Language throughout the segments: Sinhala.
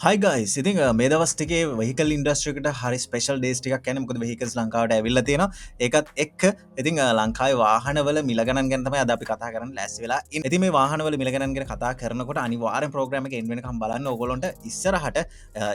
හයි ගයිස් ඉතින් මේ දවස් ටිකේ වෙහිකල් ඉන්ඩස්ට්‍රි එකට හරි ස්පෙෂල් ඩේස් ටිකක් කියන්නේ මොකද වෙහිකල්ස් ලංකාවට ඇවිල්ලා තියෙනවා ඒකත් එක්ක ඉතින් ලංකාවේ වාහනවල මිල ගණන් ගැන තමයි අද අපි කතා කරන්න ලෑස්ති වෙලා ඉන්නේ. ඉතින් මේ වාහනවල මිල ගණන් ගැන කතා කරනකොට අනිවාර්යෙන් ප්‍රෝග්‍රෑම් එක එන්න වෙනකම් බලන්න ඕගොල්ලන්ට ඉස්සරහට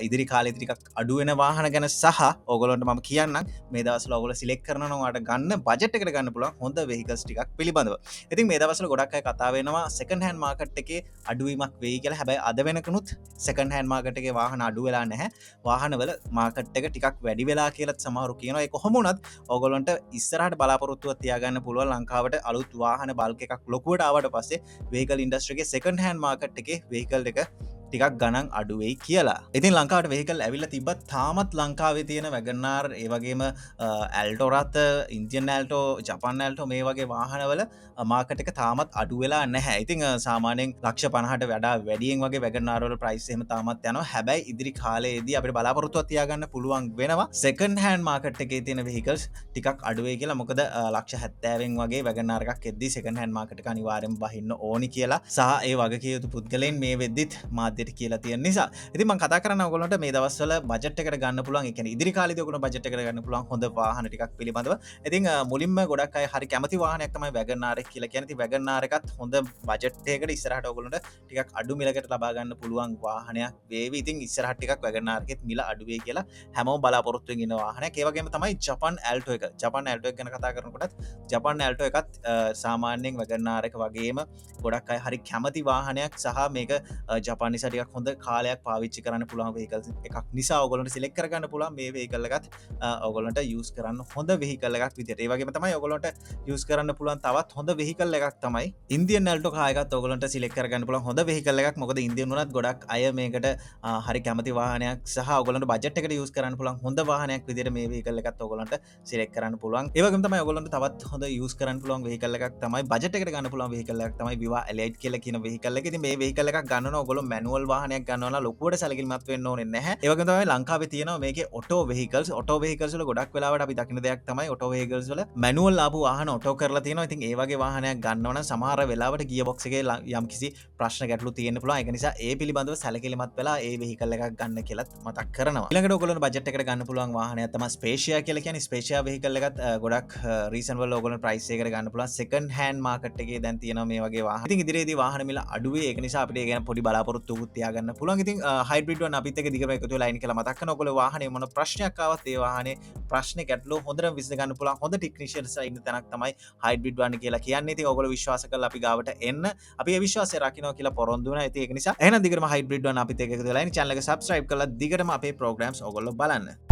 ඉදිරි කාලේ ටිකක් අඩු වෙන වාහන ගැන සහ ඕගොල්ලන්ට මම කියන්නම් මේ දවස්වල ඕගොල්ලෝ සිලෙක්ට් කරනවා ඔයාලට ගන්න බජට් එකට ගන්න පුළුවන් හොඳ වෙහිකල්ස් ටිකක් පිළිබඳව. ඉතින් මේ දවස්වල ගොඩක් අය කතා වෙනවා සෙකන්ඩ් හෑන්ඩ් මාකට් එකේ අඩුවීමක් වෙයි කියලා. හැබැයි අද වෙනකනුත් සෙකන්ඩ් හෑන්ඩ් මාකට් එකේ වාහන අඩු වෙලා නැහැ. වාහනවල මාකට් එක ටිකක් වැඩි වෙලා කියලාත් සමහරු කියනවා. ඒ කොහොම වුණත් ඕගොල්ලන්ට ඉස්සරහට බලාපොරොත්තුවක් තියාගන්න පුළුවන් ලංකාවට අලුත් වාහන බල්ක් එකක් ලොකුවට ආවට පස්සේ වෙහිකල් ඉන්ඩස්ට්‍රි එකේ සෙකන්ඩ් හෑන්ඩ් මාකට් එකේ වෙහිකල් එක ටිකක් ගණන් අඩුවෙයි කියලා. ඉතින් ලංකාවට වෙහිකල් ඇවිල්ලා තිබ්බත් තාමත් ලංකාවේ තියෙන වැගනාර් ඒ වගේම ඇල්ටෝ රථ, ඉන්දියන් ඇල්ටෝ, ජපාන් ඇල්ටෝ මේ වගේ වාහනවල මාකට් එක තාමත් අඩු වෙලා නැහැ. ඉතින් සාමාන්‍යයෙන් ලක්ෂ 50ට වඩා වැඩියෙන් වගේ වැගනාර් වල ප්‍රයිස් එහෙම තාමත් යනවා. හැබැයි ඉදිරි කාලයේදී අපිට බලාපොරොත්තුවක් තියාගන්න පුළුවන් වෙනවා සෙකන්ඩ් හෑන්ඩ් මාකට් එකේ තියෙන වෙහිකල්ස් ටිකක් අඩු වෙයි කියලා. මොකද ලක්ෂ 70න් වගේ වැගනාර් එකක් එද්දී සෙකන්ඩ් හෑන්ඩ් මාකට් එක අනිවාර්යෙන් බහින්න ඕනි කියලා සහ ඒ වගේ යුතු පුද්ගලයන් මේ වෙද්දිත් මාධ්‍යට කියලා තියෙන නිසා. ඉතින් මම කතා කරන්න ඕගොල්ලන්ට මේ දවස්වල බජට් එකට ගන්න පුළුවන්. ඒ කියන්නේ ඉදිරි කාලේදී ඔයගොල්ලෝ බජට් එකට ගන්න පුළුවන් හොඳ වාහන ටිකක් පිළිබඳව. ඉතින් මුලින්ම ගොඩක් අය හරි කැමති වාහනයක් තමයි වැගනාර් එක කියලා කියන්නේ. ඉතින් වැගනාර් එකත් හොඳ බජට් එකකට ඉස්සරහට ඔයගොල්ලන්ට ටිකක් අඩු මිලකට ලබා ගන්න පුළුවන් වාහනයක් වේවි. ඉතින් ඉස්සරහට ටිකක් වැගනාර් එකෙත් මිල අඩු වෙයි කියලා හැමෝම බලාපොරොත්තු වෙන ඉන්න වාහනයක්. ඒ වගේම තමයි ජපාන් ඇල්ටෝ එක. ජපාන් ඇල්ටෝ එක ගැන කතා කරනකොටත් ජපාන් ඇල්ටෝ එකත් සාමාන්‍යයෙන් වැගනාර් එක වගේම ගොඩක් අය හරි කැමති වාහනයක් සහ මේක ජපාන් නිසා ටිකක් හොඳ කාලයක් පාවිච්චි කරන්න පුළුවන් වෙහිකල් එකක් නිසා ඔයගොල්ලන්ට සිලෙක්ට් කරගන්න පුළුවන් මේ වෙහිකල් එකත් ඔයගොල්ලන්ට යූස් කරන්න හොඳ වෙහිකල් එකක් විදියට. ඒ වගේම තමයි ඔයගොල්ලන්ට යූස් කරන්න පුළුවන් තවත් හොඳ වෙහිකල් එකක් තමයි ඉන්දියන් ඇල්ටෝ කාර් එකත් ඔයගොල්ලන්ට සිලෙක්ට් කරගන්න පුළුවන් හොඳ වෙහිකල් එකක්. මොකද ඉන්දියන් වුණත් ගොඩක් අය මේකට හරි කැමති වාහනයක් සහ ඔයගොල්ලන්ට බජට් එකට යූස් කරන්න පුළුවන් හොඳ වාහනයක් විදියට මේ වෙහිකල් එකත් ඔයගොල්ලන්ට සිලෙක්ට් කරන්න පුළුවන්. ඒ වගේම තමයි ඔයගොල්ලන්ට තවත් හොඳ යූස් කරන්න පුළුවන් වෙහිකල් එකක් තමයි බජට් එකට ගන්න පුළුවන් වෙහිකල් එකක් තමයි විවා එලයිට් කියලා කියන වෙහිකල් එක. ඉතින් මේ වෙහිකල් එකක් ගන්නවන ඔයගොල්ලෝ මැනුවල් වාහනයක් ගන්නවා ලොකුවට සැලකිලිමත් වෙන්න ඕනේ නැහැ. ඒ වගේම තමයි ලංකාවේ තියෙනවා මේකේ ඔටෝ වෙහිකල්ස්. ඔටෝ වෙහිකල්ස් වල ගොඩක් වෙලාවට අපි දකින දෙයක් තමයි ඔටෝ වෙහිකල්ස් වල මැනුවල් ආපු වාහන ඔටෝ කරලා තියෙනවා. ඉතින් ඒ වගේ වාහනයක් ගන්නව නම් සමහර වෙලාවට ගියර් බොක්ස් එකේ යම්කිසි ප්‍රශ්න ගැටලු තියෙන්න පුළුවන්. ඒක නිසා ඒ පිළිබඳව සැලකිලිමත් වෙලා ඒ වෙහිකල් එකක් ගන්න කියලාත් මතක් කරනවා. ඊළඟට ඔයගොල්ලෝ බජට් එකට ගන්න පුළුවන් වාහනයක් තමයි ස්පේෂියා කියලා කියන්නේ. ස්පේෂියා වෙහිකල් එකත් ගොඩක් රීසනබල් ඔයගොල්ලෝ ප්‍රයිස් එකකට ගන්න පුළුවන්. සෙකන්ඩ් හෑන්ඩ් මාකට් එකේ දැන් තියෙනවා මේ වගේ වාහන. ඉතින් ඉදිරියේදී වාහන මිල අඩුවේ. ඒක නිසා අපිට ඒ ගැන පොඩි බලාපොරොත්තුවක් තියාගන්න පුළුවන්. ඉතින් හයිබ්‍රිඩ් වන් අපිත් එක්ක දිගටම එකතු වෙලා ඉන්න කියලා මතක් කරනවා. ඔයගොල්ලෝ වාහනේ මොන ප්‍රශ්නයක් ආවත් ඒ වාහනේ ප්‍රශ්නේ ගැටලුව හොඳට විසඳ ගන්න පුළුවන් හොඳ ටෙක්නීෂියන්ස්ලා ඉන්න තැනක් තමයි හයිබ්‍රිඩ් වන් කියලා කියන්නේ. ඉතින් ඔයගොල්ලෝ විශ්වාස කරලා අපි ගාවට එන්න. අපි ඒ විශ්වාසය රකින්නවා කියලා පොරොන්දු වෙනවා. ඉතින් ඒක නිසා එහෙනම් දිගටම හයිබ්‍රිඩ් වන් අපිත් එක්ක එකතු වෙලා ඉන්න channel එක subscribe කරලා දිගටම අපේ programs ඔයගොල්ලෝ බලන්න.